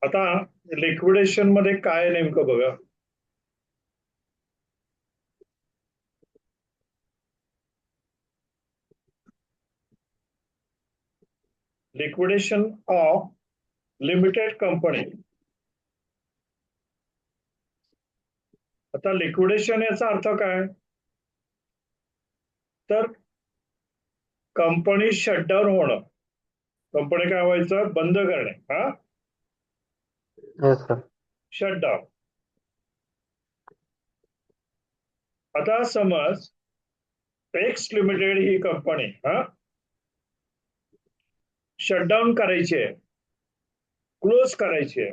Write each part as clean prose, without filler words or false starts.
आता लिक्विडेशन मध्ये काय नेमकं बघा. Liquidation of limited company. आता लिक्विडेशन याचा अर्थ काय, तर कंपनी शटडाऊन होणं. कंपनी काय व्हायचं, बंद करणे. हा, Yes, sir. शटडाऊन. आता समज एक्स लिमिटेड ही कंपनी शटडाऊन करायची आहे, क्लोज करायची आहे.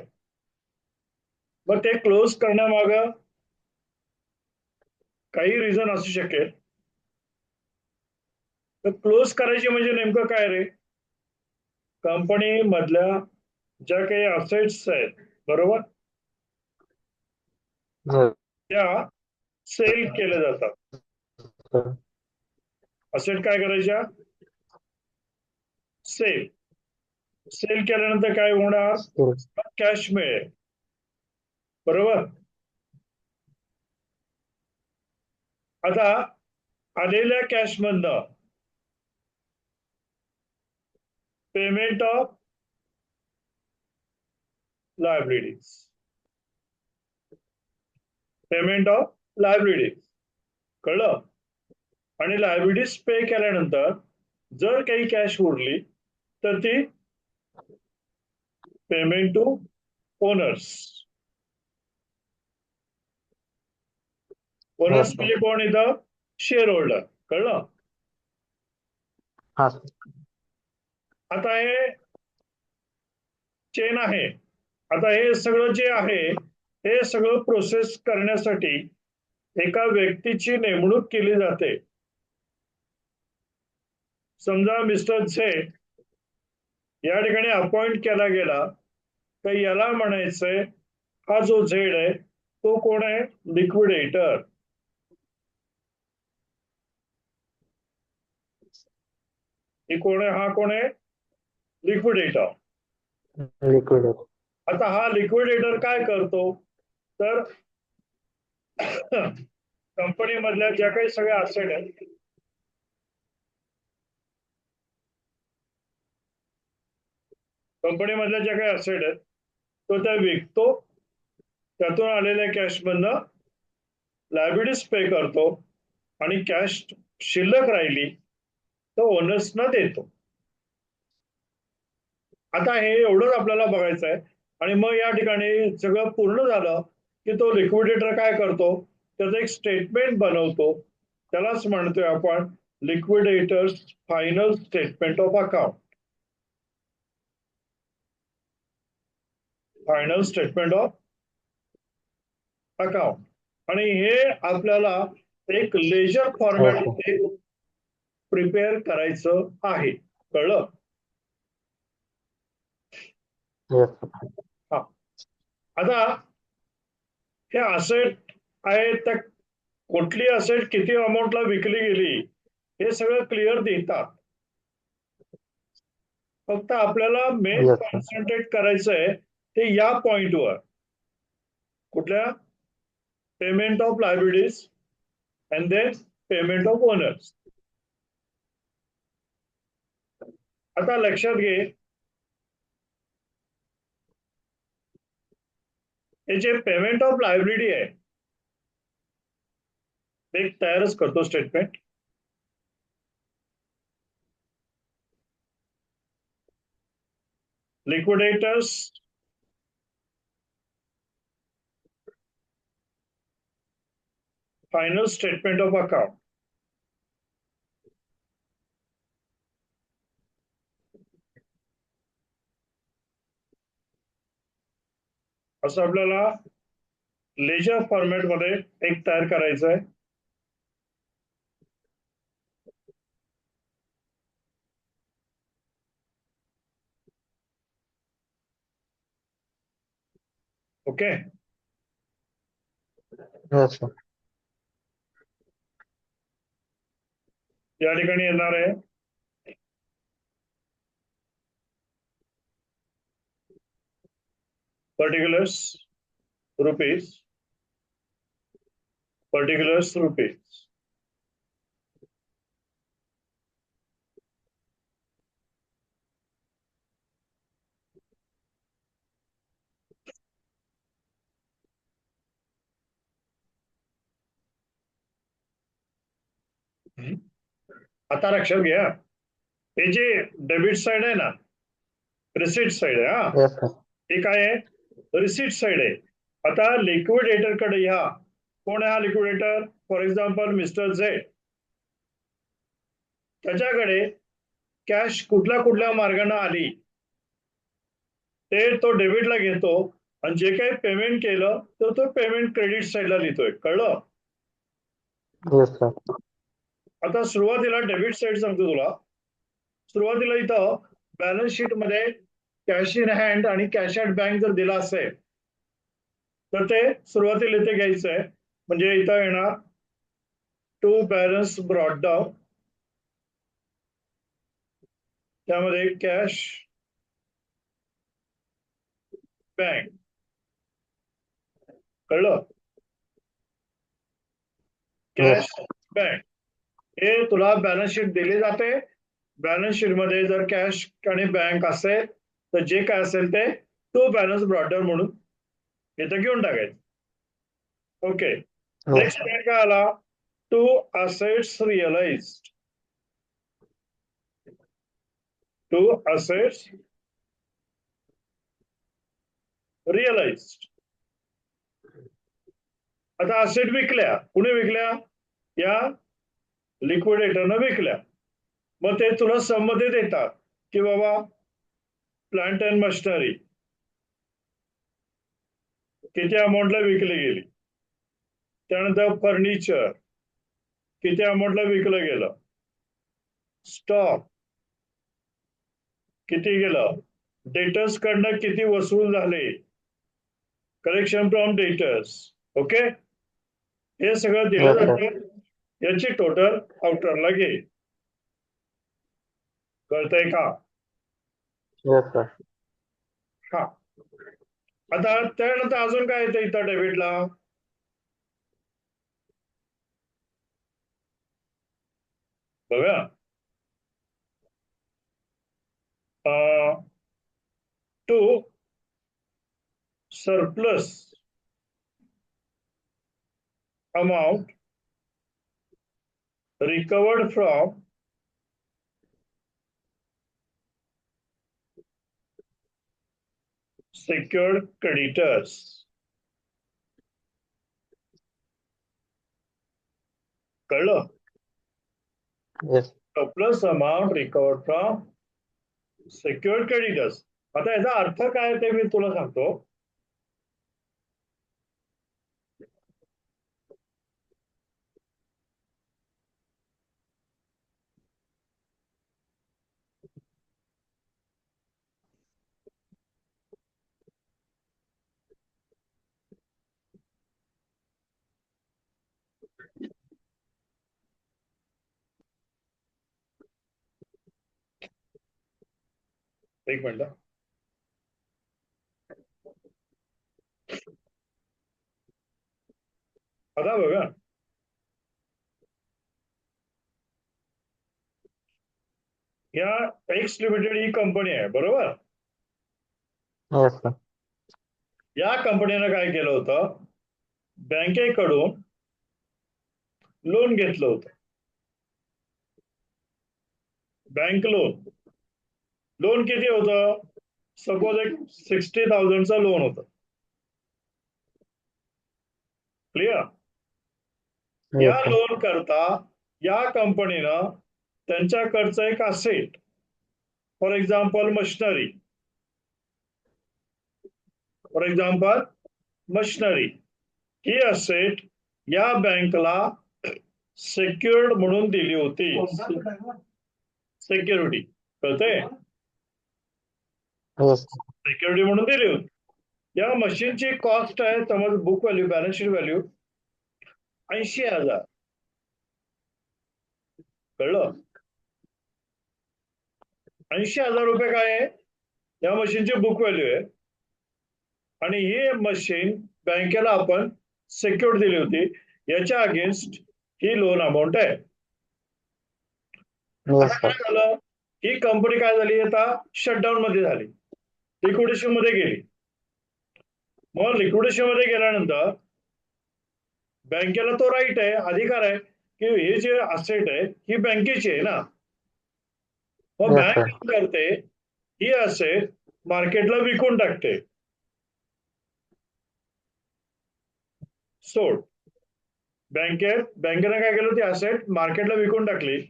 मग ते क्लोज करण्यामाग काही रिझन असू शकेल. तर क्लोज करायची म्हणजे नेमकं काय रे, कंपनी मधल्या ज्या काही असेट्स आहेत, बरोबर, Yes, त्या सेल केल्या जातात. sir. असेट काय करायच्या, सेल. सेल केल्यानंतर काय होणार, Sir. कॅश मिळेल, बरोबर. आता आलेल्या कॅश मधनं payment of liabilities, payment of liabilities, कळलं. आणि लायबिलिटीज पे केल्यानंतर जर काही कॅश उरली तर ती payment to owners. Yes, owners sir. म्हणजे कोण इथं, शेअर होल्डर, कळलं. हाँ sir. आता हे चेन आहे. आता हे सगळं जे आहे हे सगळं प्रोसेस करण्यासाठी एका व्यक्तीची नेमणूक केली जाते. समजा मिस्टर झेड या ठिकाणी अपॉइंट केला गेला, तर याला म्हणायचंय, हा जो झेड आहे तो कोण आहे, लिक्विडेटर. हे कोण आहे, हा कोण आहे, लिक्विडेटर. Liquid. आता हा लिक्विडेटर काय करतो, तर कंपनी मधल्या ज्या काही सगळ्या असेट आहेत, कंपनी मधल्या ज्या काही असेट आहेत तो त्या विकतो. त्यातून आलेल्या कॅश मधनं लायबिलिटीज पे करतो आणि कॅश शिल्लक राहिली तर ओनर्सना देतो. आता हे एवढंच आपल्याला बघायचं आहे. आणि मग या ठिकाणी सगळं पूर्ण झालं की तो लिक्विडेटर काय करतो, त्याचं एक स्टेटमेंट बनवतो. त्यालाच म्हणतोय आपण liquidators final statement of account. Final statement of account. आणि हे आपल्याला एक लेजर फॉर्मॅट Yes, sir. मध्ये प्रिपेअर करायचं आहे, कळलं. Yes, sir. हा, आता हे असेट आहे, त्या कुठली असेट किती अमाऊंटला विकली गेली हे सगळं क्लिअर देतात. फक्त आपल्याला मेन Yes, sir. कॉन्सन्ट्रेट करायचं आहे ते या पॉइंटवर, कुठल्या, payment of liabilities and then payment of owners. आता लक्षात घे, हे जे पेमेंट ऑफ लायबिलिटी आहे ते तयारच करतो statement. Liquidators final statement of account. असं आपल्याला लेजर फॉर्मॅट मध्ये एक तयार करायचं आहे. ओके. Yes, sir. या ठिकाणी येणार आहे particulars rupees, particulars rupees. आता लक्षात घ्या, हे जे डेबिट साइड आहे ना, रिसिट साइड आहे हा, येस सर. हे काय आहे, रिसिट साइड आहे. आता लिक्विडेटर कडे या, कोण आहे हा liquidator, for example mister Z, त्याच्याकडे कॅश कुठल्या कुठल्या मार्गाने आली ते तो डेबिटला घेतो, आणि जे काही पेमेंट केलं तर तो पेमेंट क्रेडिट साइडला लिहितोय. कळलं? Yes sir. आता सुरुवातीला डेबिट साइड सांगतो तुला. सुरुवातीला इथं बॅलन्स शीट मध्ये कॅश इन हँड आणि कॅश ॲट बँक जर दिला असेल तर ते सुरुवातीला इथे घ्यायचं आहे. म्हणजे इथं येणार टू बॅलन्स ब्रॉट डाऊन, त्यामध्ये कॅश बँक. कळलं? कॅश बँक हे तुला बॅलन्स शीट दिली जाते. बॅलन्स शीट मध्ये जर कॅश आणि बँक असेल तर जे काय असेल ते टू बॅलन्स ब्रॉडर म्हणून इथं घेऊन टाकायचं. ओके. नेक्स्ट पॉईंट काय आला, to assets realised. To assets realised. आता असेट विकल्या, कुणी विकल्या, या लिक्विडेटरनं विकल्या. मग ते तुला सममध्ये देतात की बाबा प्लांट अँड मशिनरी किती अमाऊंटला विकली गेली, त्यानंतर फर्निचर किती अमाऊंटला विकलं गेलं, स्टॉक किती गेलं, डेटर्स कडनं किती वसूल झाले, कलेक्शन फ्रॉम डेटर्स. ओके, हे सगळं दिलं जाते. याची टोटल आउटरला घे. कळतंय का? Yes sir. हा. आता त्यानंतर अजून काय येतं इथं डेबिटला, बघा. To surplus amount recovered from secured creditors. कळलं? Yes. Surplus amount recovered from secured creditors. आता याचा अर्थ काय ते मी तुला सांगतो. एक मिनिट. आता बघा, या एक्स लिमिटेड ही कंपनी आहे, बरोबर. Yes sir. या कंपनीनं काय केलं होतं, बँकेकडून लोन घेतलं होतं. Bank loan. लोन किती होतं, सपोज एक 60,000चा लोन होतं. क्लिअर? या येस सर. लोन करता या कंपनीनं त्यांच्याकडचं एक asset, for example machinery, for example machinery, he asset या बँकला सेक्युर्ड म्हणून दिली होती. सिक्युरिटी, कळते? येस. सिक्युरिटी म्हणून दिली होती. या मशीनची कॉस्ट आहे, समज book value, balance sheet value 80,000. कळलं? 80,000 रुपये काय आहे, या मशीनची बुक व्हॅल्यू आहे. आणि ही मशीन बँकेला आपण सिक्युअर दिली होती, याच्या अगेन्स्ट ही लोन अमाऊंट आहे. आता येस काय सर. झालं, ही कंपनी काय झाली, आता शटडाऊन मध्ये झाली, लिक्विडेशन मध्ये गेली. मग लिक्विडेशन मध्ये गेल्यानंतर बँकेला तो राईट आहे, अधिकार आहे की हे जे असेट आहे ही बँकेची आहे ना. मग येस बँक सर. काय करते, ही असेट मार्केटला विकून टाकते. सोड. बँकेने काय केलं, ती असेट मार्केटला विकून टाकली.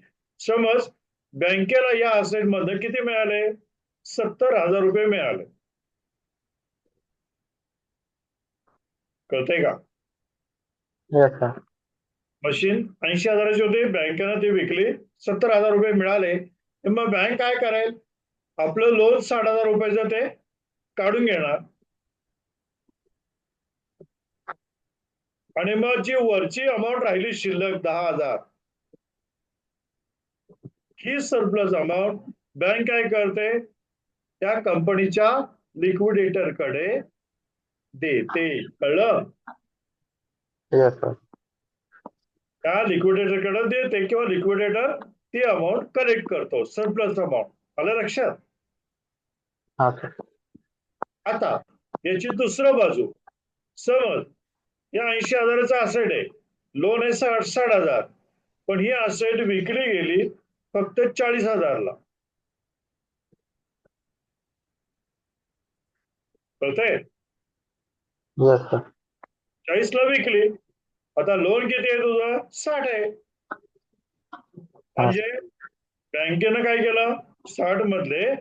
समज बँकेला या असेट मध्ये किती मिळाले, 70,000 रुपये मिळाले. कळतंय का? Yes sir. मशीन 80,000ची होती, बँकेनं ती विकली, 70,000 रुपये मिळाले. मग बँक काय करेल, आपलं लोन 60,000 रुपयाचं ते काढून घेणार आणि मग जी वरची अमाऊंट राहिली शिल्लक 10,000, ही सरप्लस अमाऊंट बँक काय करते, त्या कंपनीच्या लिक्विडेटरकडे देते. कळलं? Yes sir. त्या लिक्विडेटरकडे देते किंवा लिक्विडेटर ती अमाऊंट कलेक्ट करतो, सरप्लस अमाऊंट. आलं लक्षात? हा सर. आता याची दुसरं बाजू, समज या 80,000चा असेट आहे, लोन आहे 60,000, पण ही असेट विकली गेली फक्त 40,000ला. कळतंय? Yes sir. 40ला विकली, आता लोन किती आहे तुझं, 60 आहे. हा म्हणजे बँकेनं काय केलं, 60 मधले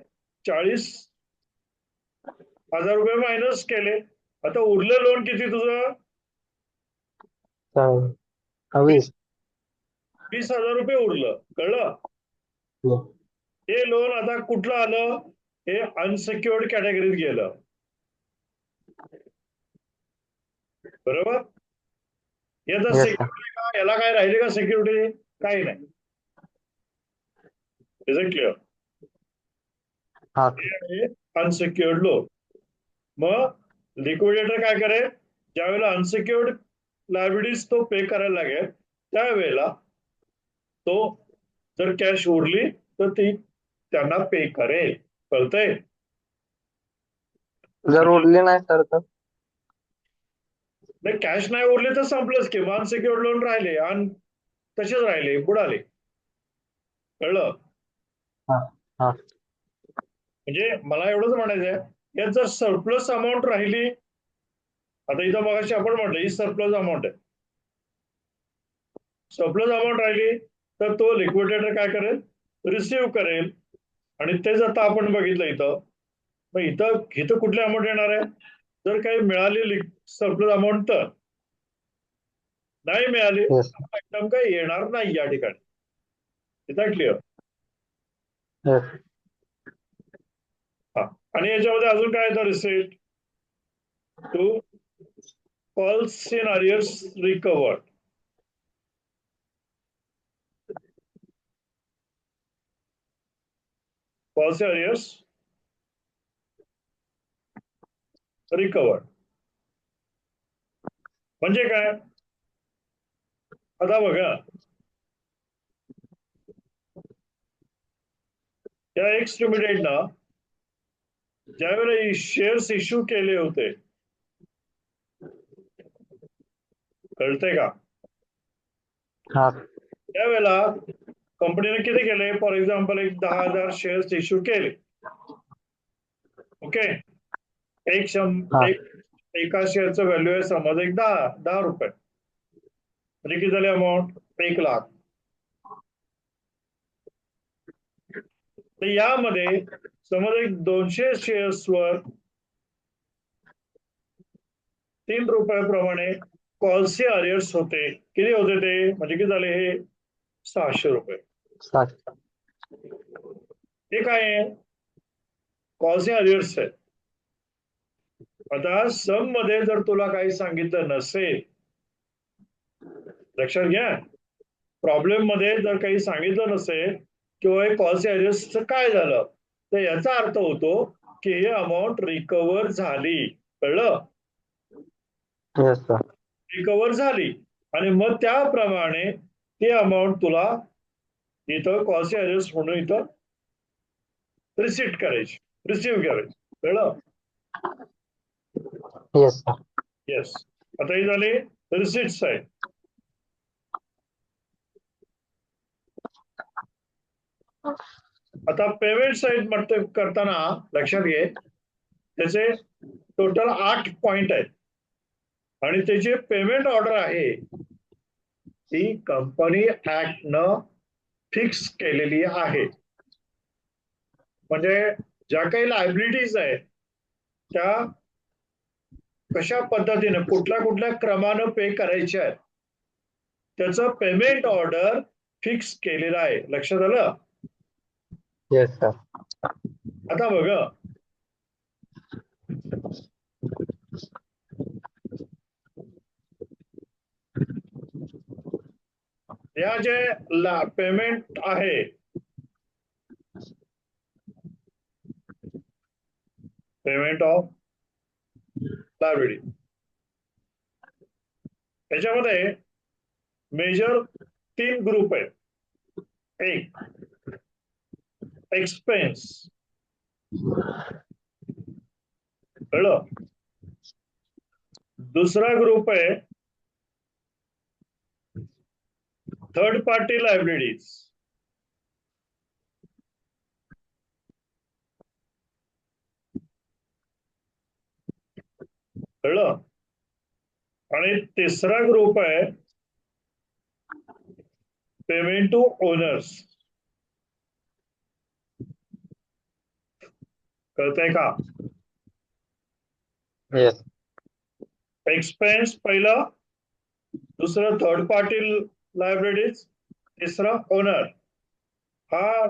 40,000 रुपये मायनस केले. आता उरलं लोन किती तुझं, सर. 20. 20,000 रुपये उरलं. कळलं? हे लोन आता कुठलं आलं, हे अनसिक्युअर्ड कॅटेगरीत गेलं. बरोबर? याचा येस सर. सिक्युरिटी का, याला काय राहिले का सिक्युरिटी, काही नाही. Is it clear? हा हे सर. आहे अनसिक्युअर्ड लोन. मग लिक्विडेटर काय करेल, ज्यावेळेला अनसिक्युअर्ड लायबिलिटीज तो पे करायला लागेल, त्यावेळेला तो जर कॅश उरली तर ती त्यांना पे करेल. कळतंय? जर उरली नाही सर तर? नाही, कॅश नाही उरले तर संपलंच की, अनसिक्युअर्ड लोन राहिले आणि तसेच राहिले, बुडाले. कळलं? हा हा. म्हणजे मला एवढंच म्हणायचं आहे, यात जर सरप्लस अमाऊंट राहिली, आता इथं मगाशी आपण म्हटलं ही सरप्लस अमाऊंट आहे, सरप्लस अमाऊंट राहिली तर तो लिक्विडेटर काय करेल, रिसिव्ह करेल. आणि तेच आता आपण बघितलं इथं. मग इथं इथं कुठली अमाऊंट येणार आहे, जर काही मिळाली सरप्लस अमाऊंट तर, नाही मिळाली येस एकदम काही येणार नाही या ठिकाणी. इथं क्लिअर? येस. हा. आणि याच्यामध्ये अजून काय येतं, receipt to falls in arrears recovered. Falls in arrears recovered म्हणजे काय, आता बघा, त्या एक्स लिमिटेडनं ज्यावेळेला शेअर्स इश्यू केले होते, कळतंय का, हा त्यावेळेला कंपनीने किती केले, फॉर एक्झाम्पल एक 10,000 शेअर्स इश्यू केले. ओके, एक हा. एका शेअरचं व्हॅल्यू आहे समज एक 10 रुपये, म्हणजे किती झाले अमाऊंट, 1,00,000. तर यामध्ये समज एक 200 शेअर्सवर 3 रुपयाप्रमाणे कॉल्सचे अरियर्स होते. किती होते ते, म्हणजे किती झाले, हे 600 रुपये. 7. हे काय आहे, कॉल्सचे अरियर्स आहे. आता सम मध्ये जर तुला काही सांगितलं नसेल, लक्षात घ्या, प्रॉब्लेम मध्ये जर काही सांगितलं नसेल किंवा कॉल्सचे अरियर्सचं काय झालं, तर याचा अर्थ होतो की ही अमाऊंट रिकवर झाली. कळलं? Yes sir. रिकवर झाली आणि मग त्याप्रमाणे ती अमाऊंट तुला इथं कॉस्ट अरेस्ट म्हणून इथं रिसीट करायची, रिसिव्ह करायची. कळलं? Yes sir. येस. आता ही झाली रिसिट साईड. आता पेमेंट साईड करताना लक्षात घे त्याचे टोटल 8 पॉइंट आहेत आणि त्याची पेमेंट ऑर्डर आहे ती कंपनी ऍक्ट न फिक्स केलेली आहे. म्हणजे ज्या काही लायबिलिटीज आहेत त्या कशा पद्धतीने कुठल्या क्रमानं पे करायच्या आहेत त्याचं पेमेंट ऑर्डर फिक्स केलेलं आहे. लक्षात आलं? Yes sir. आता बघ या जे पेमेंट आहे पेमेंट ऑफ लायबिलिटी याच्यामध्ये मेजर 3 ग्रुप आहेत. एक एक्सपेन्स, कळलं? दुसरा ग्रुप आहे थर्ड पार्टी लायबिलिटीज, कळलं? आणि तिसरा ग्रुप आहे पेमेंट टू ओनर्स. कळतंय का? येस. एक्सपेन्स पहिलं, दुसरं थर्ड पार्टी लायबिलिटीज, तिसरं ओनर. हा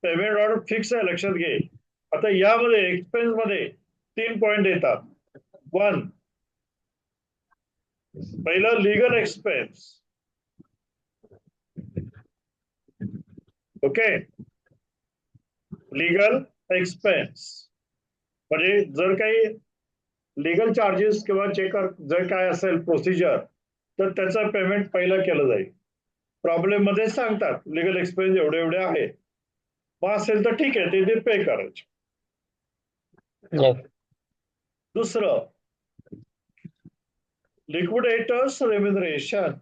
पेमेंट ऑर्डर फिक्स आहे. लक्षात घे. आता यामध्ये एक्सपेन्स मध्ये 3 पॉइंट येतात. 1 पहिलं legal expense. Okay, legal expense म्हणजे जर काही लीगल चार्जेस किंवा चेकर जर काय असेल प्रोसिजर तर त्याचं पेमेंट पहिलं केलं जाईल. प्रॉब्लेम मध्ये सांगतात लीगल एक्सपेन्स एवढे एवढे आहे, मग असेल तर ठीक आहे ते पे करायचे. येस. दुसरं लिक्विडेटर्स रेम्युनरेशन.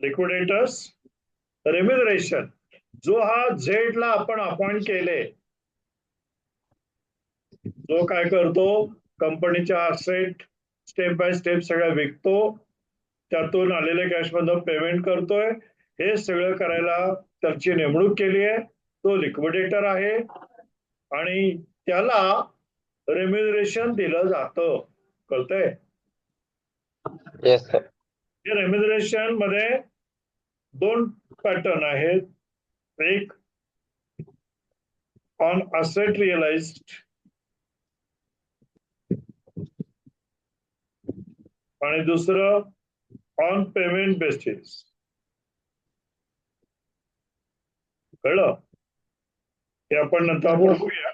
लिक्विडेटर्स रेम्युनरेशन जो हा झेड ला आपण अपॉइंट केले, जो काय करतो कंपनीच्या असेट स्टेप बाय स्टेप सगळ्या विकतो, त्यातून आलेल्या कॅश मधून पेमेंट करतोय, हे सगळं करायला त्याची नेमणूक केली आहे. तो लिक्विडेटर आहे आणि त्याला रेम्युनरेशन दिलं जातं. कळतंय? Yes sir. या रेम्युनरेशन मध्ये 2 पॅटर्न आहेत. एक ऑन असेट रिअलाइज्ड आणि दुसरं ऑन पेमेंट बेसिस. कळलं? हे आपण नंतर बघूया.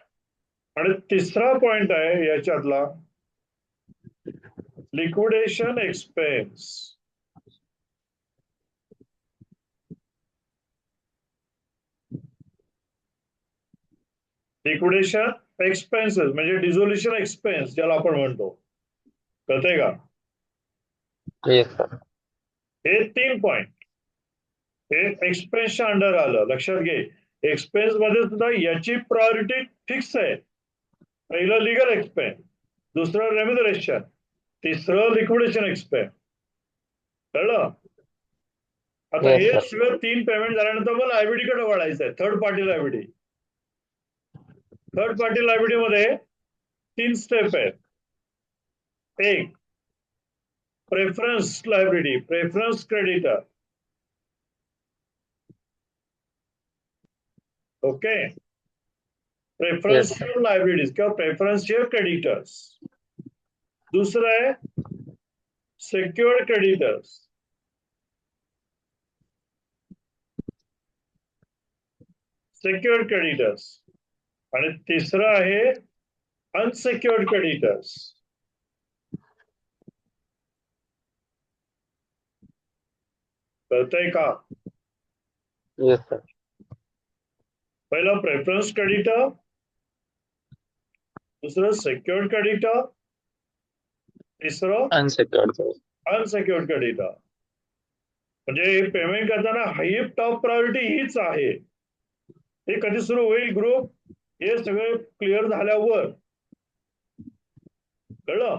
आणि तिसरा पॉइंट आहे याच्यातला लिक्विडेशन एक्सपेन्स. लिक्विडेशन एक्सपेन्सेस म्हणजे डिझोल्युशन एक्सपेन्स ज्याला आपण म्हणतो. कळतंय का? Yes sir. हे 3 पॉइंट हे एक्सपेन्सच्या अंडर आलं. लक्षात घे एक्सपेन्स मध्ये सुद्धा याची प्रायोरिटी फिक्स आहे. पहिलं लीगल एक्सपेन्स, दुसरं रेम्युनरेशन, तिसरं लिक्विडेशन एक्सपेन्स. कळलं? आता येस हे सर. सगळं 3 पेमेंट झाल्यानंतर मग लायबिलिटी कडे वळायचं आहे. Third party liability. Third party liability मध्ये 3 स्टेप आहेत. एक preference liability, preference creditor. Okay, preferential liabilities किंवा प्रेफरन्शियल क्रेडिटर्स. दुसरं आहे सेक्युअर्ड क्रेडिटर्स. सेक्युअर्ड क्रेडिटर्स आणि तिसरं आहे अनसेक्युअर्ड क्रेडिटर्स. कळतंय का? Yes sir. पहिलं प्रेफरन्स क्रेडिटर, दुसरं सेक्युअर्ड क्रेडिटर, तिसरं अनसेक्युअर्ड सर. Unsecured creditor. म्हणजे पेमेंट करताना हाई टॉप प्रायोरिटी हीच आहे. हे कधी सुरू होईल ग्रुप? हे सगळं क्लिअर झाल्यावर. कळलं?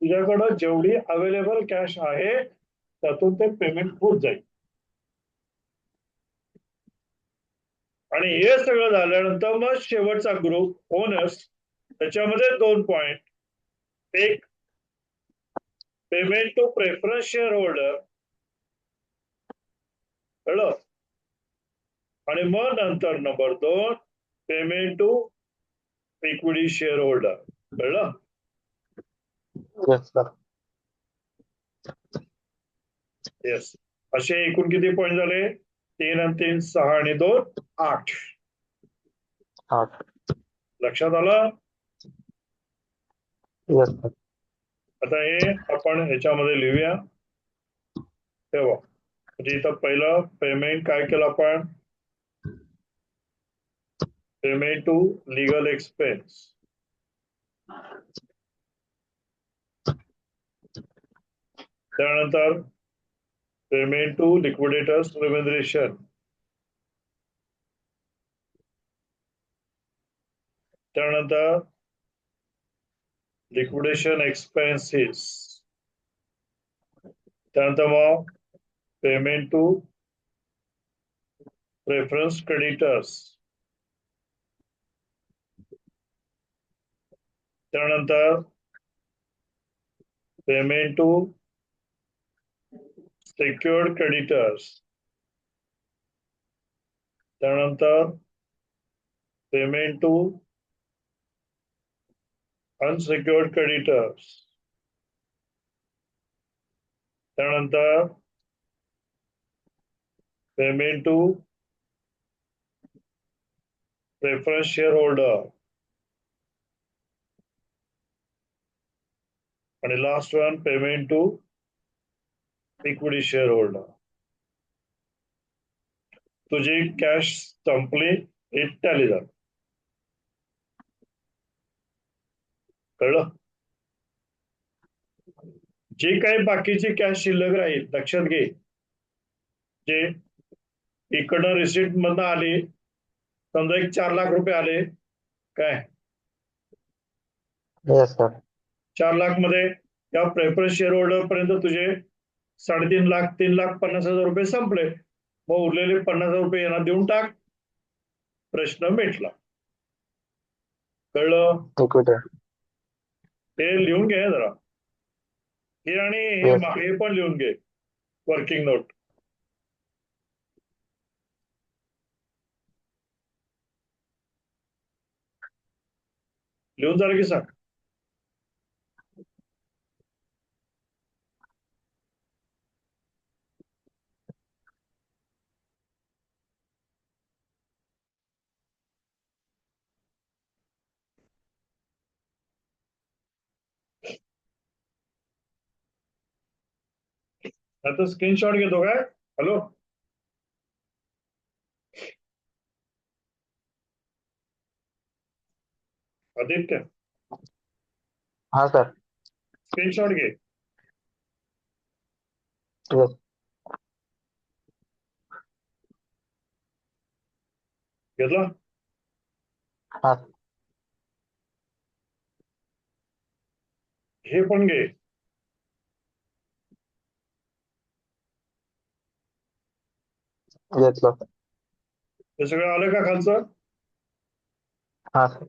तुझ्याकडं जेवढी अवेलेबल कॅश आहे त्यातून ते पेमेंट होत जाईल. आणि हे सगळं झाल्यानंतर मग शेवटचा ग्रुप ओनर्स, त्याच्यामध्ये 2 पॉइंट. एक, payment to preference share holder. कळलं? आणि मग नंतर number 2, payment to equity share holder. कळलं? Yes sir. येस. असे एकूण किती पॉइंट झाले? 3 आणि 3 6 आणि 2 8. 8. लक्षात आलं? Yes sir. आता हे आपण ह्याच्यामध्ये लिहूया. तेव्हा म्हणजे इथं पहिलं पेमेंट काय केलं आपण? Payment to legal expense. त्यानंतर पेमेंट टू लिक्विडेटर्स रिम्युनरेशन. त्यानंतर लिक्विडेशन एक्सपेन्सेस. त्यानंतर मग पेमेंट टू प्रेफरन्स क्रेडिटर्स. त्यानंतर पेमेंट टू सेक्युअर्ड क्रेडिटर्स. त्यानंतर पेमेंट टू अनसेक्युअर्ड क्रेडिटर्स. त्यानंतर payment to preference share holder. आणि last one payment to equity share holder. तुझी cash संपली, हे टॅली झालं. कळलं? जे काही बाकीची कॅश शिल्लक राहील लक्षात घे. जे इकडनं रिसिट मधनं आली, समजा एक 4 लाख रुपये आले काय, येस सर. 4 लाख मध्ये त्या प्रेफरन्स शेअर होल्डर पर्यंत तुझे 3.5 लाख 3,50,000 रुपये संपले. मग उरलेले 50,000 रुपये यांना देऊन टाक, प्रश्न मिटला. कळलं? इक्विटी. हे लिहून घे जरा. हे आणि येस. हे पण लिहून घे, वर्किंग नोट. लिहून झालं की सांग. आता स्क्रीनशॉट घेतो काय? हॅलो, आदित्य, हाँ सर. स्क्रीनशॉट घे. येस. घेतला? हाँ. हे पण घे. Yes sir. हे सगळं आलं का खालचं? हाँ सर.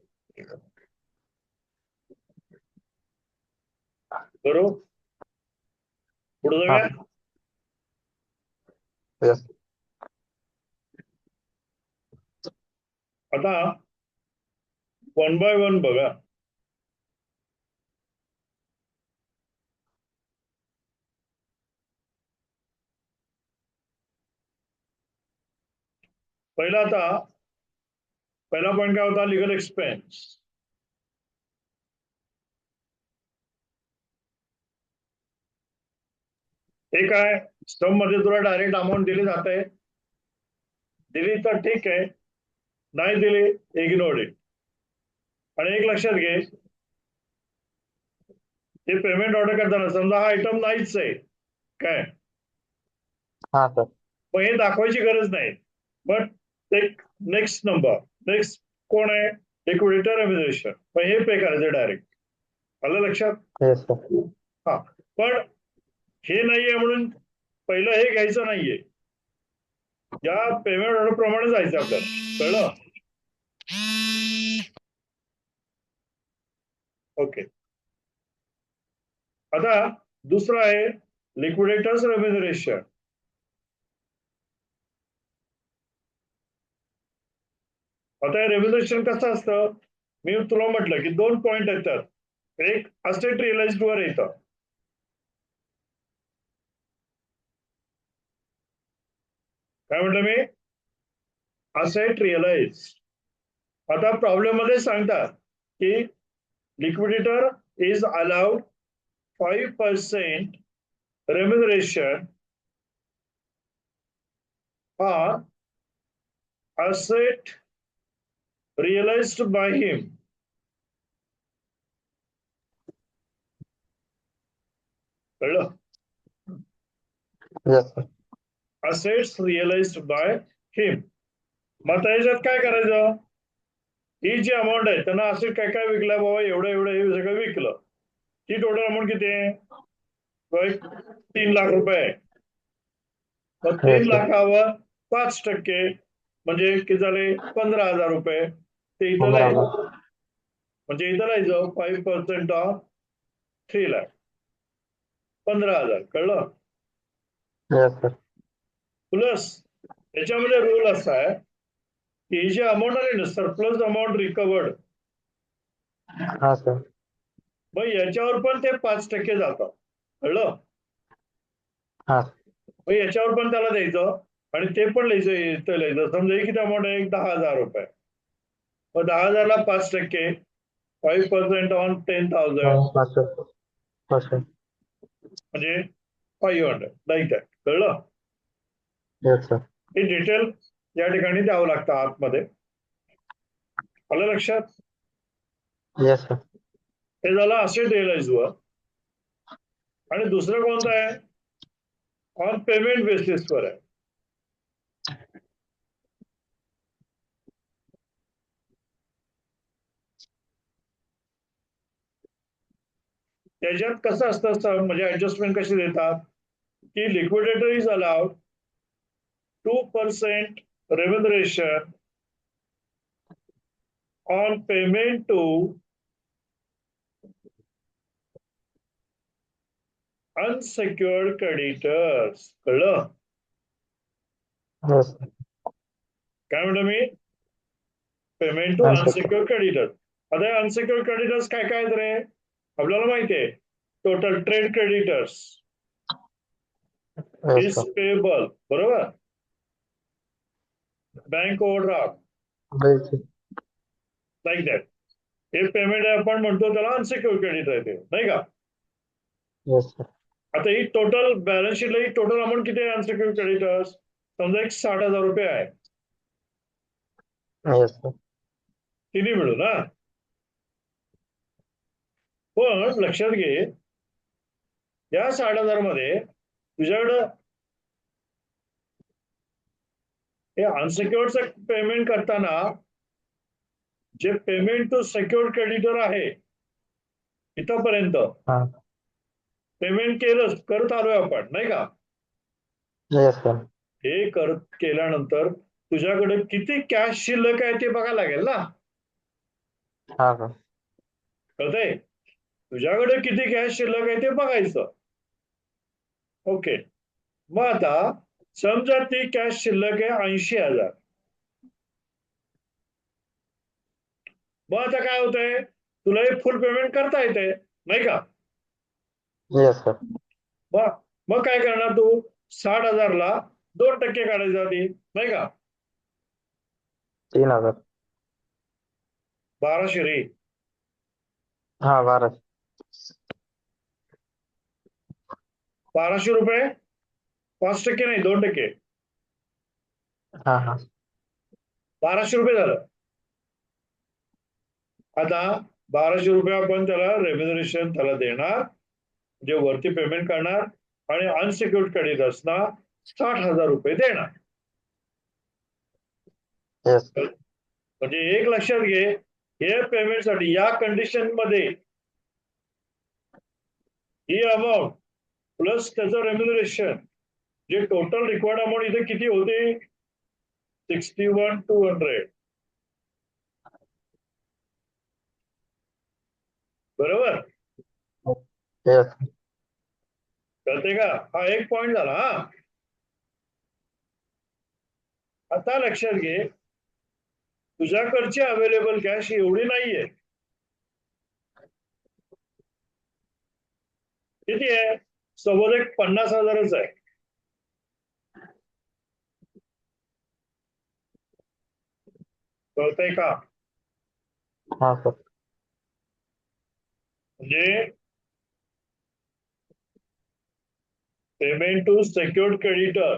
बरोबर, पुढे हाँ. जाऊया. येस. आता 1 बाय 1 बघा. पहिला पॉईंट काय होता? Legal expense. हे काय? स्टम्प मध्ये तुला डायरेक्ट अमाऊंट दिली जाते, दिली तर ठीक आहे, नाही दिली इग्नोर इट. आणि एक लक्षात घे, ते पेमेंट ऑर्डर करताना समजा हा आयटम नाहीच आहे काय, हाँ सर. मग हे दाखवायची गरज नाही. But take next number, next कोण आहे? Liquidator remuneration. मग हे पे करायचं डायरेक्ट. आलं लक्षात? Yes sir. हा, पण हे नाहीये म्हणून पहिलं हे घ्यायचं नाहीये, या पेमेंट ऑर्डर प्रमाणे जायचं आपल्याला. कळलं? ओके. आता दुसरं आहे लिक्विडेटर्स रेम्युनरेशन. आता हे रेम्युनरेशन कसं असतं? मी तुला म्हटलं की 2 पॉइंट येतात. एक असेट रिअलाइज्ड वर येतं. काय म्हटलं मी? Asset realize. आता प्रॉब्लेम मध्ये सांगतात की liquidator is allowed 5% remuneration on asset realized by him. कळलं? Yes sir. Assets realized by him. मग आता याच्यात काय करायचं? ही जी अमाऊंट आहे, त्यांना असेट काय काय विकलं बाबा, एवढं एवढं हे सगळं विकलं, ही टोटल अमाऊंट किती आहे? 3 लाख रुपये आहे. मग 3 यस सर. लाखावर 5% म्हणजे किती झाले? 15,000 रुपये. ते इथं 15 लिहायचं. लाख. म्हणजे इथं लिहायचं 5% ऑफ 3 लाख, 15,000. कळलं? Yes sir. प्लस याच्यामध्ये रूल असा आहे की ही जी अमाऊंट आली ना, सरप्लस अमाऊंट रिकवर्ड, हाँ सर. मग याच्यावर पण ते 5% जातं. कळलं? हाँ. मग याच्यावर पण त्याला द्यायचं आणि ते पण लिहायचं, इथं लिहायचं. समजा ही किती अमाऊंट आहे? 10,000 रुपये. मग 10,000ला 5%, 5% ऑन 10,000 हाँ सर. हाँ सर. म्हणजे 500, लाईक दॅट. कळलं? Yes sir. हे डिटेल या ठिकाणी द्यावं लागतं आतमध्ये. आलं लक्षात? Yes sir. हे झालं असेट रिअलाइज वर. आणि दुसरं कोणतं आहे? ऑन पेमेंट बेसिसवर आहे. त्याच्यात कसं असतं, म्हणजे ऍडजस्टमेंट कशी देतात की liquidator is allowed 2% remuneration on payment to unsecured creditors. कळलं? Yes sir. काय म्हणतो मी? Payment to unsecured. Unsecured creditor. आता अनसेक्युअर्ड क्रेडिटर्स काय काय आहेत रे? आपल्याला माहिती आहे. Total trade creditors, yes is sir. Payable, बरोबर? बँक ओव्हरड्राफ्ट, बिल्कुल. Like that. हे पेमेंट आपण म्हणतो त्याला अनसेक्युअर्ड क्रेडिटर आहे, ते नाही का? Yes sir. आता ही टोटल बॅलन्स शीटला ही टोटल अमाऊंट किती आहे अनसेक्युअर्ड क्रेडिटर्स? समजा एक 60,000 रुपये आहे. Yes sir. तिन्ही मिळून. हा, पण लक्षात घे, या 60,000 मध्ये तुझ्याकडं हे अनसेक्युअर्ड पेमेंट करताना जे पेमेंट टू सेक्युअर्ड क्रेडिटर आहे, इथपर्यंत हाँ. पेमेंट करत आलोय आपण, नाही का? Yes sir. हे केल्यानंतर तुझ्याकडे किती कॅश शिल्लक आहे ते बघायला लागेल ना. हाँ सर. कळतंय? तुझ्याकडे किती कॅश शिल्लक आहे ते बघायचं. ओके. मग आता समजा ती कॅश शिल्लक आहे 80,000. मग आता काय होतंय? तुला हे फुल पेमेंट करता येते, नाही का? Yes sir. मग काय करणार तू? 60,000ला 2% काढायचं आधी, नाही का? 3000. 1200 रे. हा 1200. 1200 रुपये 5% नाही 2%. हा हा 1200 रुपये झालं. आता 1200 रुपये आपण त्याला रेम्युनरेशन त्याला देणार, जे वरती पेमेंट करणार, आणि अनसिक्युअर्ड क्रेडिटर्सना 60,000 रुपये देणार. येस. म्हणजे एक लक्षात घे, हे पेमेंटसाठी या कंडिशन मध्ये ही अमाऊंट प्लस त्याचं रेम्युनरेशन, जे टोटल रिक्वायर्ड अमाऊंट इथे किती होते, 61,200. बरोबर. येस. कळते का? हा एक पॉइंट झाला. हा आता लक्षात घे, तुझ्याकडची अवेलेबल कॅश एवढी नाहीये. किती आहे? सपोज एक 50,000च आहे. कळतंय का? हा सर. म्हणजे पेमेंट टू सेक्युर्ड क्रेडिटर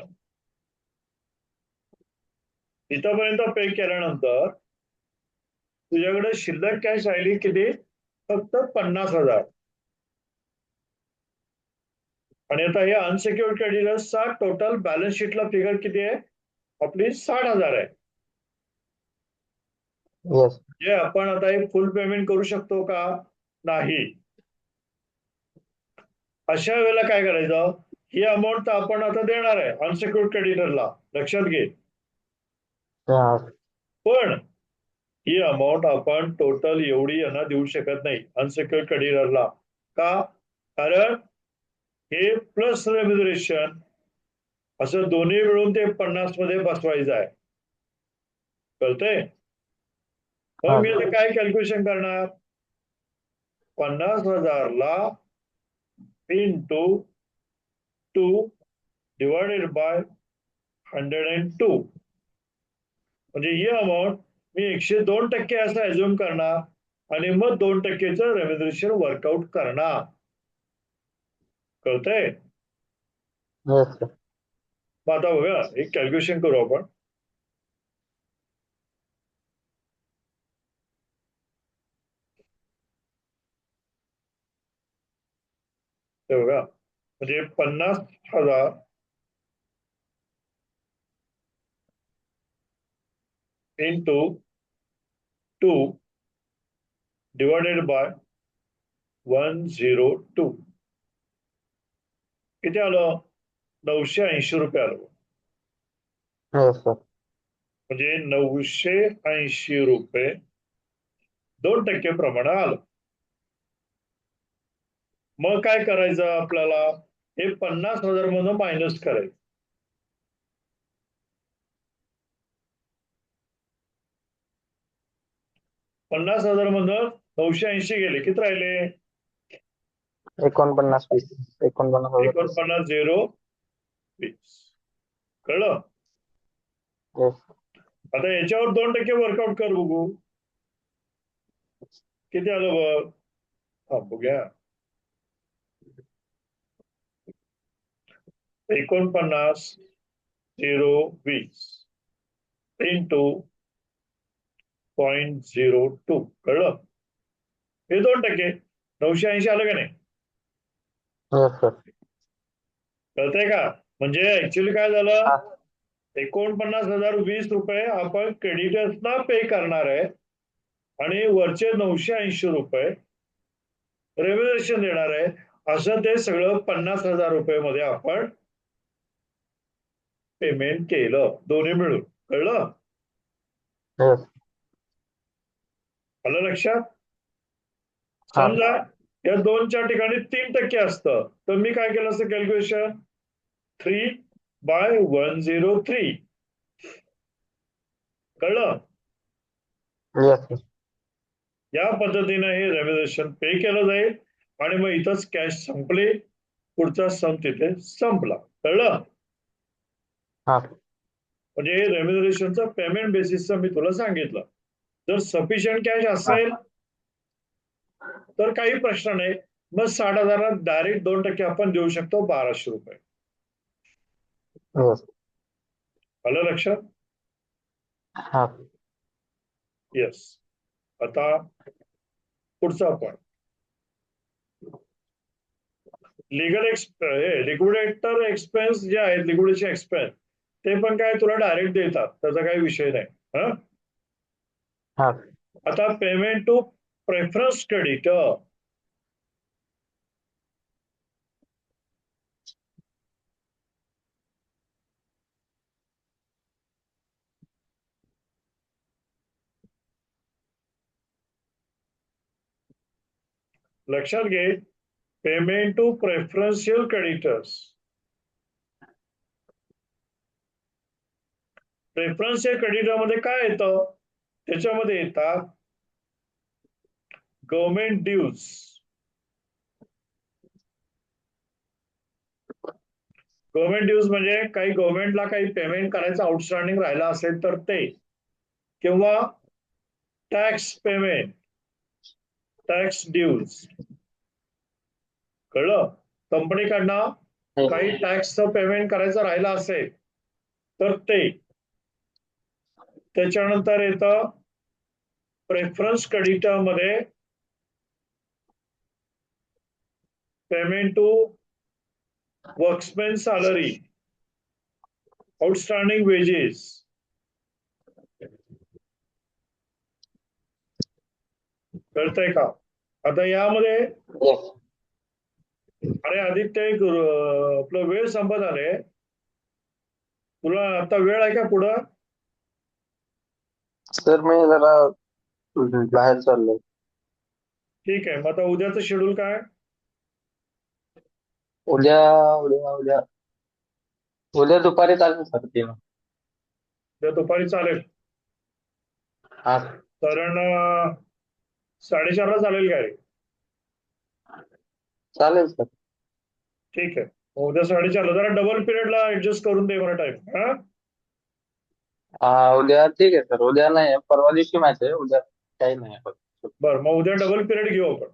इथपर्यंत पे केल्यानंतर तुझ्याकडे शिल्लक कॅश राहिली किती? फक्त 50,000. आणि आता हे अनसिक्युअर्ड क्रेडिटर्सचा टोटल बॅलन्स शीटला फिगर किती आहे? आपली 60,000 आहे. येस. जे आपण आता हे फुल पेमेंट करू शकतो का? नाही. अशा वेळेला काय करायचं? ही अमाऊंट तर आपण आता देणार आहे अनसिक्युअर्ड क्रेडिटरला, लक्षात घे. हा पण ही अमाऊंट आपण टोटल एवढी यांना देऊ शकत नाही अनसिक्युअर्ड क्रेडिटरला. का? कारण हे प्लस रेम्युनरेशन असं दोन्ही मिळून ते 50 मध्ये बसवायचं आहे. कळतंय? मग हा मी आता काय कॅल्क्युलेशन करणार? 50,000ला इंटू 2 डिवायडेड बाय 102, म्हणजे ही अमाऊंट मी 102% असं ऍझ्युम करणार, आणि मग 2%चं रेम्युनरेशन वर्कआउट करणार. कळतंय? Yes sir. मग आता बघा, एक कॅल्क्युलेशन करू आपण. ते बघा, म्हणजे 50,000 इंटू 2 डिवायडेड बाय 102 किती आलं? 980 रुपये आलं. Yes sir. म्हणजे 980 रुपये 2% प्रमाणे आलं. मग काय करायचं आपल्याला? हे 50,000 मधून मायनस करायचं. पन्नास हजार मधून 980 गेले, किती राहिले? 49 20. 49,000. 49,020. कळलं? येस. आता याच्यावर 2% वर्कआउट कर बघू, किती आलं बघ. हा बघूया. 49,020 इंटू 0.02. कळलं? हे 2%, 980 आलं का नाही? Yes sir. कळतंय का? म्हणजे ऍक्च्युअली काय झालं, हा 49,020 रुपये आपण क्रेडिटर्सना पे करणार आहे, आणि वरचे 980 रुपये रेव्युलेशन देणार आहे. असं ते सगळं 50,000 रुपये मध्ये आपण पेमेंट केलं, दोन्ही मिळून. कळलं? येस. आलं लक्षात? हा समजा या 2च्या ठिकाणी 3% असतं, तर मी काय केलं असतं कॅल्क्युलेशन? 3/103. कळलं? Yes sir. या पद्धतीने हे रेव्युलेशन पे केलं जाईल, आणि मग इथंच कॅश संपली, पुढचा सम तिथे संपला. कळलं? हा म्हणजे रेम्युनरेशनचं पेमेंट बेसिसचं मी तुला सांगितलं. जर सफिशियंट कॅश असेल तर काही प्रश्न नाही, मग 60,000 डायरेक्ट 2% आपण देऊ शकतो, 1200 रुपये. येस. आलं लक्षात? हा. येस. आता पुढचा पॉईंट, लिक्विडेटर एक्सपेन्स जे आहेत, लिक्विडेशन एक्सपेन्स, ते पण काय तुला डायरेक्ट देतात, त्याचा काही विषय नाही. हा. हा. आता पेमेंट टू प्रेफरन्स क्रेडिटर. लक्षात घे, payment to preferential creditors. Preferential creditor मध्ये काय येतं? त्याच्यामध्ये येतात गव्हर्नमेंट ड्यूज. गव्हर्नमेंट ड्यूज म्हणजे काही गव्हर्नमेंटला काही पेमेंट करायचं आउटस्टँडिंग राहिला असेल तर ते, किंवा टॅक्स पेमेंट, टॅक्स ड्यूज. कळलं? कंपनीकडनं काही टॅक्सचं पेमेंट करायचं राहिलं असेल तर ते. त्याच्यानंतर येतं प्रेफरन्स क्रेडिटर मध्ये payment to workman salary, outstanding wages. कळतंय का? आता यामध्ये, येस. अरे आदित्य, आपलं वेळ संपत आले. तुला आता वेळ आहे का पुढं? सर मी जरा बाहेर चाललोय. ठीक आहे, मग आता उद्याचं शेड्यूल काय? उद्या उद्या उद्या उद्या दुपारी चालेल सर 3. उद्या दुपारी चालेल? हा. कारण 4:30ला चालेल काय? चालेल सर. ठीक आहे, उद्या 4:30ला जरा डबल पिरियडला ऍडजस्ट करून दे मला टाइम. हा. उद्या ठीक आहे सर. उद्या नाही, परवा दिवशी मॅच आहे. उद्या काही नाही. बरं, मग उद्या डबल पिरियड घेऊ आपण.